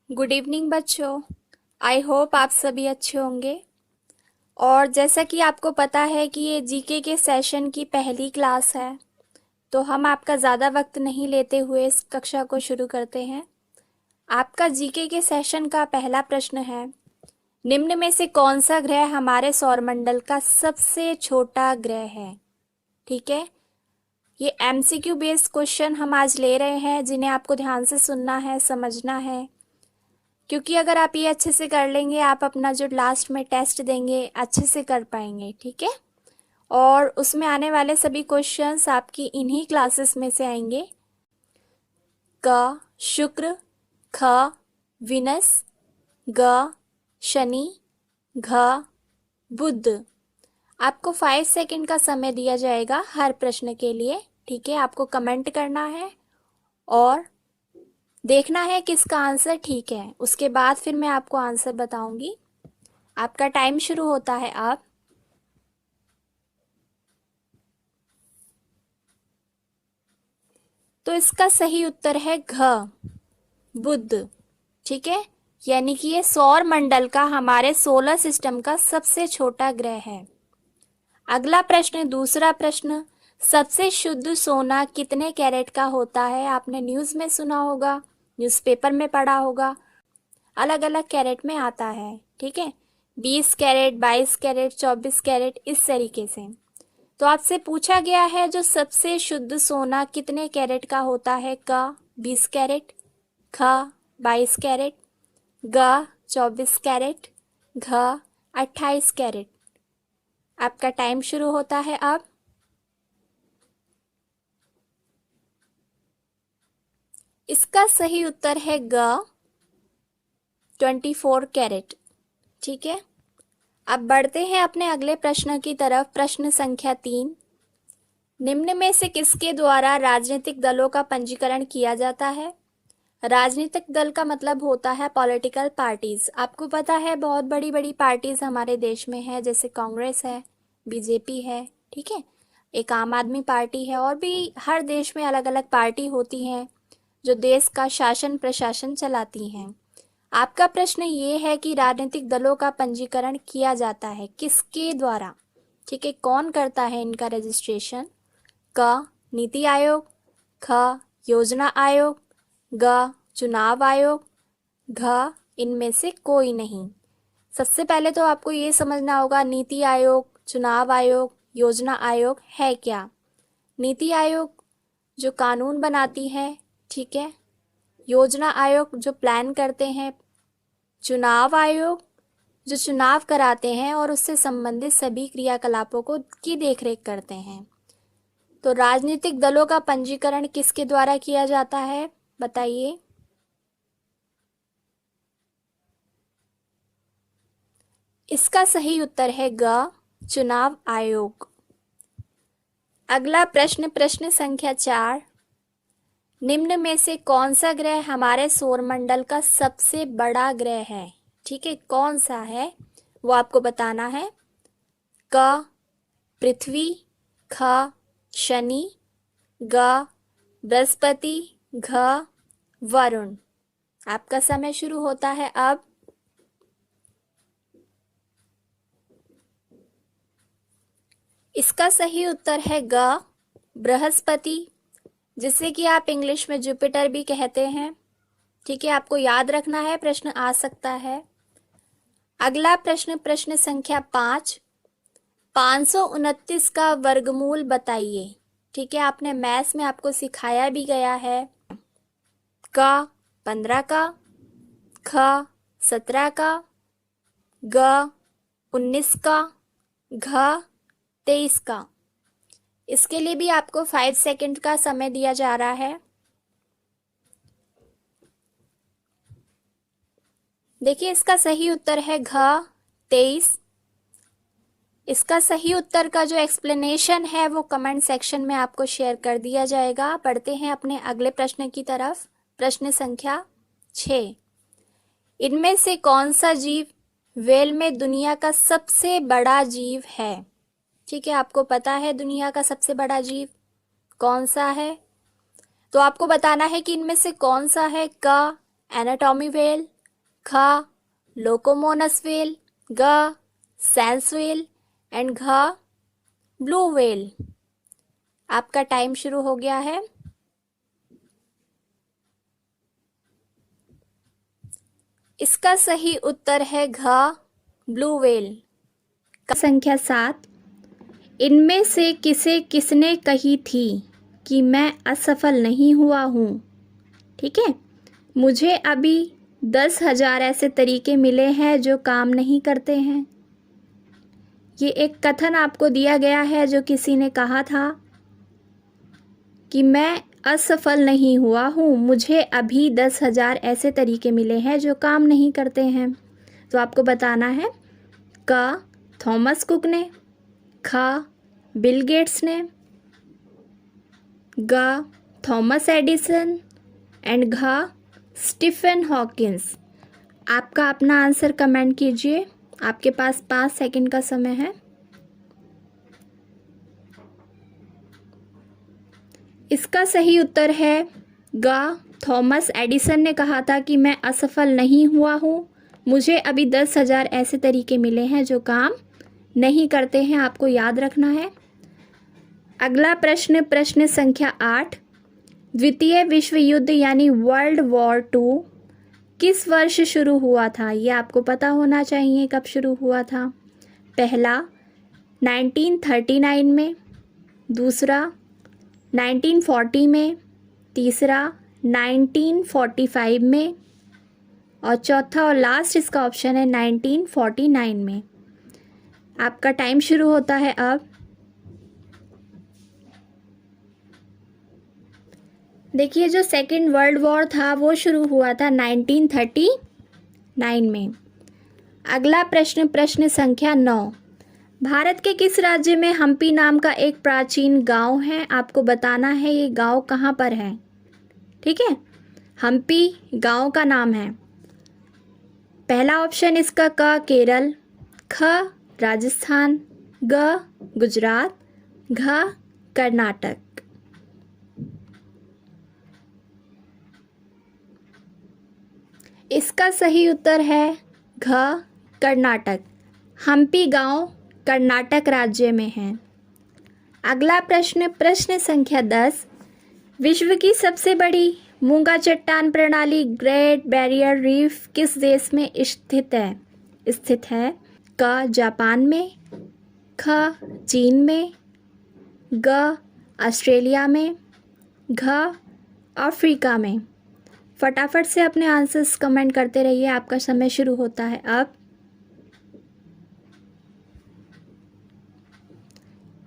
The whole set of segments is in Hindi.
गुड इवनिंग बच्चों। आई होप आप सभी अच्छे होंगे। और जैसा कि आपको पता है कि ये जीके के सेशन की पहली क्लास है, तो हम आपका ज़्यादा वक्त नहीं लेते हुए इस कक्षा को शुरू करते हैं। आपका जीके के सेशन का पहला प्रश्न है, निम्न में से कौन सा ग्रह हमारे सौरमंडल का सबसे छोटा ग्रह है। ठीक है, ये एमसीक्यू बेस्ड क्वेश्चन हम आज ले रहे हैं, जिन्हें आपको ध्यान से सुनना है, समझना है, क्योंकि अगर आप ये अच्छे से कर लेंगे, आप अपना जो लास्ट में टेस्ट देंगे अच्छे से कर पाएंगे। ठीक है, और उसमें आने वाले सभी क्वेश्चंस आपकी इन्हीं क्लासेस में से आएंगे। क शुक्र, ख विनस, ग शनि, घ बुध। आपको 5 सेकंड का समय दिया जाएगा हर प्रश्न के लिए। ठीक है, आपको कमेंट करना है और देखना है किसका आंसर ठीक है। उसके बाद फिर मैं आपको आंसर बताऊंगी। आपका टाइम शुरू होता है अब। तो इसका सही उत्तर है घ बुध। ठीक है, यानी कि ये सौर मंडल का, हमारे सोलर सिस्टम का सबसे छोटा ग्रह है। अगला प्रश्न, दूसरा प्रश्न, सबसे शुद्ध सोना कितने कैरेट का होता है। आपने न्यूज में सुना होगा, न्यूज़पेपर में पढ़ा होगा, अलग अलग कैरेट में आता है। ठीक है, 20 कैरेट, 22 कैरेट, 24 कैरेट, इस तरीके से। तो आपसे पूछा गया है जो सबसे शुद्ध सोना कितने कैरेट का होता है। क 20 कैरेट, ख 22 कैरेट, ग 24 कैरेट, घ 28 कैरेट। आपका टाइम शुरू होता है अब। इसका सही उत्तर है ग 24 कैरेट। ठीक है, अब बढ़ते हैं अपने अगले प्रश्न की तरफ। प्रश्न संख्या 3, निम्न में से किसके द्वारा राजनीतिक दलों का पंजीकरण किया जाता है। राजनीतिक दल का मतलब होता है पॉलिटिकल पार्टीज। आपको पता है बहुत बड़ी बड़ी पार्टीज हमारे देश में है, जैसे कांग्रेस है, बीजेपी है। ठीक है, एक आम आदमी पार्टी है, और भी हर देश में अलग अलग पार्टी होती हैं जो देश का शासन प्रशासन चलाती हैं। आपका प्रश्न ये है कि राजनीतिक दलों का पंजीकरण किया जाता है किसके द्वारा। ठीक है, कौन करता है इनका रजिस्ट्रेशन। क नीति आयोग, ख योजना आयोग, ग चुनाव आयोग, घ इनमें से कोई नहीं। सबसे पहले तो आपको ये समझना होगा नीति आयोग, चुनाव आयोग, योजना आयोग है क्या। नीति आयोग जो कानून बनाती है, ठीक है, योजना आयोग जो प्लान करते हैं, चुनाव आयोग जो चुनाव कराते हैं और उससे संबंधित सभी क्रियाकलापों को की देखरेख करते हैं। तो राजनीतिक दलों का पंजीकरण किसके द्वारा किया जाता है, बताइए। इसका सही उत्तर है ग चुनाव आयोग। अगला प्रश्न, प्रश्न संख्या 4, निम्न में से कौन सा ग्रह हमारे सौरमंडल का सबसे बड़ा ग्रह है। ठीक है, कौन सा है वो आपको बताना है। क पृथ्वी, ख शनि, ग बृहस्पति, घ वरुण। आपका समय शुरू होता है अब। इसका सही उत्तर है ग बृहस्पति, जिसे कि आप इंग्लिश में जुपिटर भी कहते हैं। ठीक है, आपको याद रखना है, प्रश्न आ सकता है। अगला प्रश्न, प्रश्न संख्या 5, 529 का वर्गमूल बताइए। ठीक है, आपने मैथ्स में आपको सिखाया भी गया है। क 15 का, ख 17 का, ग 19 का, घ 23 का। इसके लिए भी आपको 5 सेकंड का समय दिया जा रहा है। देखिए, इसका सही उत्तर है घ 23। इसका सही उत्तर का जो एक्सप्लेनेशन है वो कमेंट सेक्शन में आपको शेयर कर दिया जाएगा। बढ़ते हैं अपने अगले प्रश्न की तरफ। प्रश्न संख्या 6, इनमें से कौन सा जीव व्हेल में दुनिया का सबसे बड़ा जीव है। ठीक है, आपको पता है दुनिया का सबसे बड़ा जीव कौन सा है, तो आपको बताना है कि इनमें से कौन सा है। क एनाटॉमी व्हेल, ख लोकोमोनस व्हेल, ग सैंस व्हेल एंड घ ब्लू व्हेल। आपका टाइम शुरू हो गया है। इसका सही उत्तर है घ ब्लू व्हेल। संख्या 7, इनमें से किसे किसने कही थी कि मैं असफल नहीं हुआ हूँ। ठीक है, मुझे अभी 10,000 ऐसे तरीके मिले हैं जो काम नहीं करते हैं। ये एक कथन आपको दिया गया है जो किसी ने कहा था कि मैं असफल नहीं हुआ हूँ, मुझे अभी 10,000 ऐसे तरीके मिले हैं जो काम नहीं करते हैं। तो आपको बताना है क थॉमस कुक ने, ख बिल गेट्स ने, ग थॉमस एडिसन एंड घ स्टीफन हॉकिंस। आपका अपना आंसर कमेंट कीजिए। आपके पास 5 सेकंड का समय है। इसका सही उत्तर है ग थॉमस एडिसन ने कहा था कि मैं असफल नहीं हुआ हूँ, मुझे अभी 10,000 ऐसे तरीके मिले हैं जो काम नहीं करते हैं। आपको याद रखना है। अगला प्रश्न, प्रश्न संख्या 8, द्वितीय विश्व युद्ध यानी वर्ल्ड वॉर 2 किस वर्ष शुरू हुआ था। ये आपको पता होना चाहिए कब शुरू हुआ था। पहला 1939 में, दूसरा 1940 में, तीसरा 1945 में और चौथा और लास्ट इसका ऑप्शन है 1949 में। आपका टाइम शुरू होता है अब। देखिए, जो सेकेंड वर्ल्ड वॉर था वो शुरू हुआ था 1939 में। अगला प्रश्न, प्रश्न संख्या 9, भारत के किस राज्य में हम्पी नाम का एक प्राचीन गांव है। आपको बताना है ये गांव कहाँ पर है। ठीक है, हम्पी गांव का नाम है। पहला ऑप्शन इसका क केरल, ख राजस्थान, ग गुजरात, घ कर्नाटक। इसका सही उत्तर है घ कर्नाटक। हम्पी गांव कर्नाटक राज्य में है। अगला प्रश्न, प्रश्न संख्या 10, विश्व की सबसे बड़ी मूंगा चट्टान प्रणाली ग्रेट बैरियर रीफ किस देश में स्थित है। क जापान में, ख चीन में, ग ऑस्ट्रेलिया में, घ अफ्रीका में। फटाफट से अपने आंसर्स कमेंट करते रहिए। आपका समय शुरू होता है अब।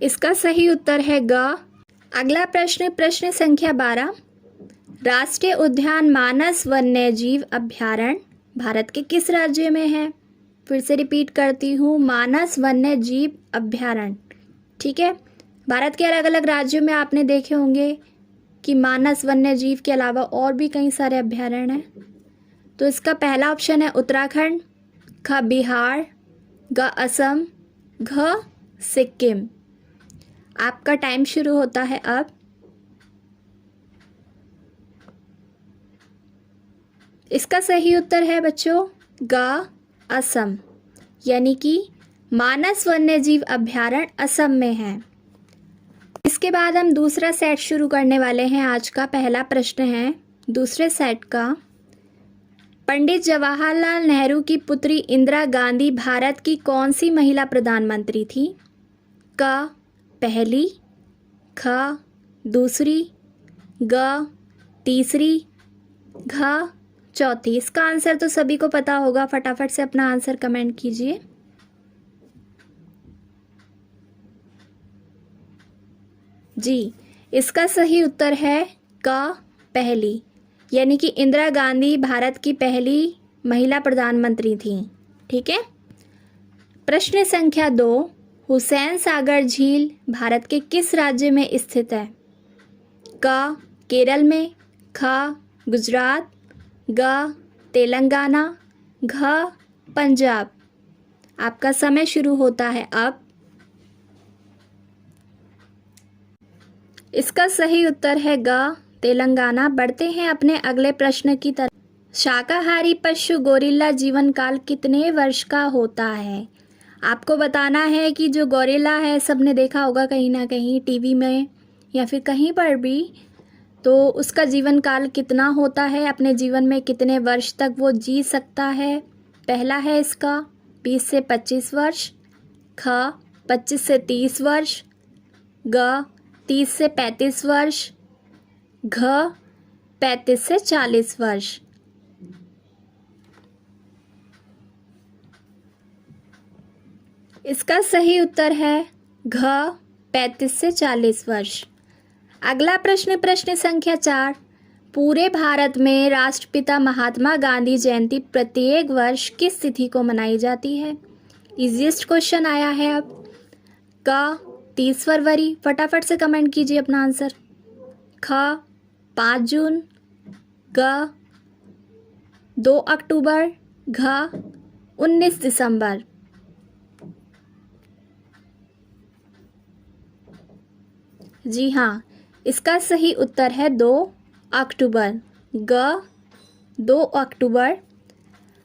इसका सही उत्तर है ग। अगला प्रश्न, प्रश्न संख्या 12, राष्ट्रीय उद्यान मानस वन्यजीव अभयारण्य भारत के किस राज्य में है। फिर से रिपीट करती हूँ, मानस वन्यजीव अभयारण्य। ठीक है, भारत के अलग अलग राज्यों में आपने देखे होंगे कि मानस वन्यजीव के अलावा और भी कई सारे अभयारण्य हैं। तो इसका पहला ऑप्शन है उत्तराखंड, ख बिहार, ग असम, घ सिक्किम। आपका टाइम शुरू होता है अब। इसका सही उत्तर है बच्चों ग असम, यानी कि मानस वन्यजीव अभयारण्य असम में है। इसके बाद हम दूसरा सेट शुरू करने वाले हैं। आज का पहला प्रश्न है दूसरे सेट का, पंडित जवाहरलाल नेहरू की पुत्री इंदिरा गांधी भारत की कौन सी महिला प्रधानमंत्री थी। क पहली, ख दूसरी, ग तीसरी, घ चौथी। इसका आंसर तो सभी को पता होगा। फटाफट से अपना आंसर कमेंट कीजिए। जी, इसका सही उत्तर है क पहली, यानी कि इंदिरा गांधी भारत की पहली महिला प्रधानमंत्री थी। ठीक है। प्रश्न संख्या 2, हुसैन सागर झील भारत के किस राज्य में स्थित है। क केरल में, ख गुजरात, ग तेलंगाना, घ पंजाब। आपका समय शुरू होता है अब। इसका सही उत्तर है ग तेलंगाना। बढ़ते हैं अपने अगले प्रश्न की तरफ। शाकाहारी पशु गोरिल्ला जीवन काल कितने वर्ष का होता है? आपको बताना है कि जो गोरिल्ला है, सबने देखा होगा कहीं ना कहीं टीवी में या फिर कहीं पर भी, तो उसका जीवन काल कितना होता है, अपने जीवन में कितने वर्ष तक वो जी सकता है। पहला है इसका 20 से 25 वर्ष, ख 25 से 30 वर्ष, ग 30 से 35 वर्ष, घ 35 से 40 वर्ष। इसका सही उत्तर है घ 35 से 40 वर्ष। अगला प्रश्न, प्रश्न संख्या 4। पूरे भारत में राष्ट्रपिता महात्मा गांधी जयंती प्रत्येक वर्ष किस तिथि को मनाई जाती है? इजीएस्ट क्वेश्चन आया है अब। क 30 फरवरी, फटाफट से कमेंट कीजिए अपना आंसर। ख 5 जून, ग 2 अक्टूबर, घ 19 दिसंबर। जी हाँ, इसका सही उत्तर है 2 अक्टूबर, ग 2 अक्टूबर।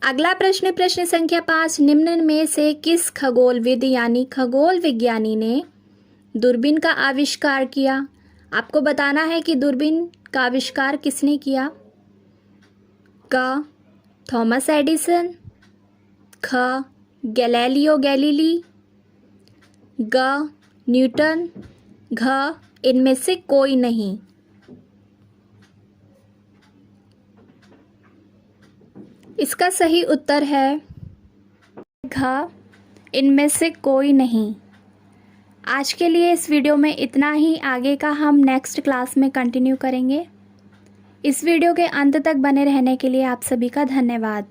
अगला प्रश्न, प्रश्न संख्या 5। निम्न में से किस खगोलविद यानी खगोल विज्ञानी ने दूरबीन का आविष्कार किया? आपको बताना है कि दूरबीन का आविष्कार किसने किया। क थॉमस एडिसन, ख गैलीलियो गैलीली, ग न्यूटन, घ इनमें से कोई नहीं। इसका सही उत्तर है घ इनमें से कोई नहीं। आज के लिए इस वीडियो में इतना ही। आगे का हम नेक्स्ट क्लास में कंटिन्यू करेंगे। इस वीडियो के अंत तक बने रहने के लिए आप सभी का धन्यवाद।